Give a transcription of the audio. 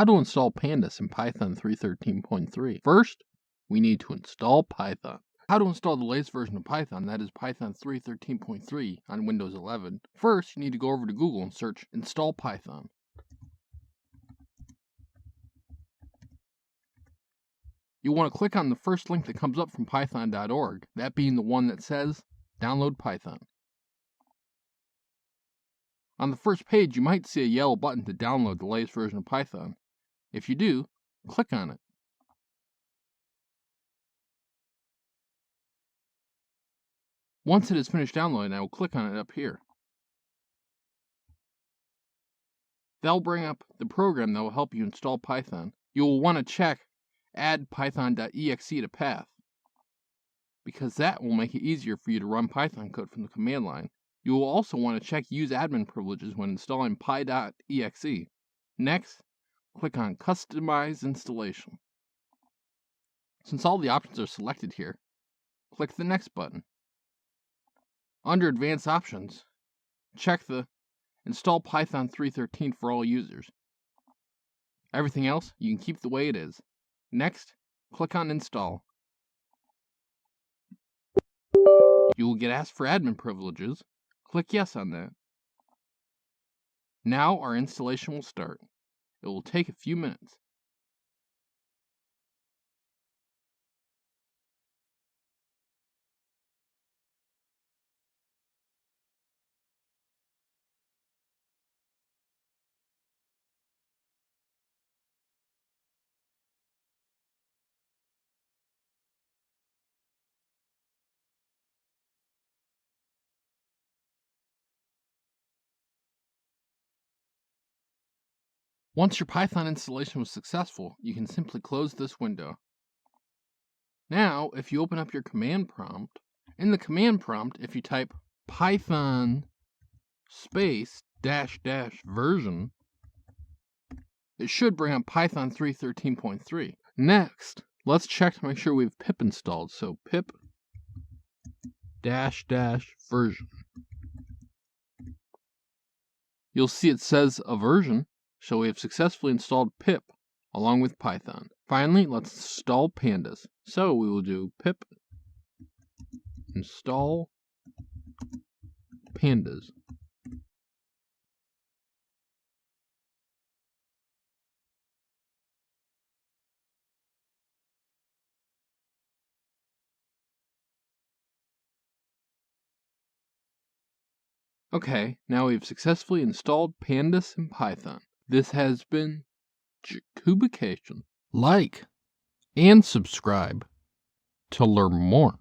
How to install Pandas in Python 3.13.3. First, we need to install Python. How to install the latest version of Python, that is Python 3.13.3 on Windows 11. First, you need to go over to Google and search install Python. You want to click on the first link that comes up from python.org, that being the one that says download Python. On the first page, you might see a yellow button to download the latest version of Python. If you do, click on it. Once it is finished downloading, I will click on it up here. That will bring up the program that will help you install Python. You will want to check add python.exe to path, because that will make it easier for you to run Python code from the command line. You will also want to check use admin privileges when installing py.exe. Next, click on Customize Installation. Since all the options are selected here, click the Next button. Under Advanced Options, check the Install Python 3.13 for all users. Everything else you can keep the way it is. Next, click on Install. You will get asked for admin privileges. Click Yes on that. Now our installation will start. It will take a few minutes. Once your Python installation was successful, you can simply close this window. Now, if you open up your command prompt, in the command prompt, if you type python space -- version, it should bring up Python 3.13.3. Next, let's check to make sure we have pip installed. So pip -- version. You'll see it says a version, so we have successfully installed pip along with Python. Finally, let's install Pandas. So we will do pip install Pandas. Okay, now we've successfully installed Pandas in Python. This has been Jakubication. Like and subscribe to learn more.